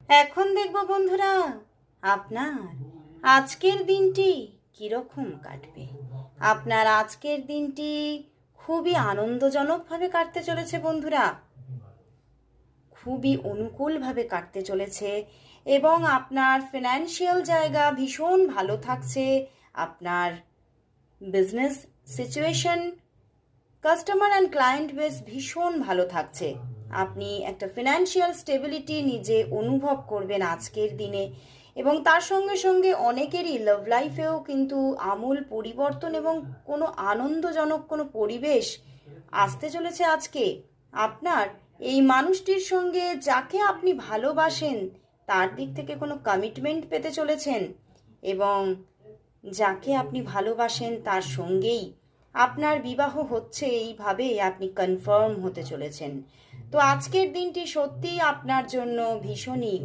এখন দেখব বন্ধুরা আপনার আজকের দিনটি কীরকম কাটবে। আপনার আজকের দিনটি খুবই আনন্দজনকভাবে কাটতে চলেছে বন্ধুরা, খুবই অনুকূলভাবে কাটতে চলেছে এবং আপনার ফিনান্সিয়াল জায়গা ভীষণ ভালো থাকছে। আপনার business situation, customer and client base ভীষণ ভালো থাকছে। আপনি একটা ফিনান্সিয়াল স্টেবিলিটি নিজে অনুভব করবেন আজকের দিনে এবং তার সঙ্গে সঙ্গে অনেকেরই লাভ লাইফেও কিন্তু আমূল পরিবর্তন এবং কোনো আনন্দজনক কোনো পরিবেশ আসতে চলেছে আজকে। আপনার এই মানুষটির সঙ্গে যাকে আপনি ভালোবাসেন তার দিক থেকে কোনো কমিটমেন্ট পেতে চলেছেন এবং যাকে আপনি ভালোবাসেন তার সঙ্গেই আপনার বিবাহ হচ্ছে, এইভাবে আপনি কনফার্ম হতে চলেছেন। তো আজকের দিনটি সত্যিই আপনার জন্য ভীষণই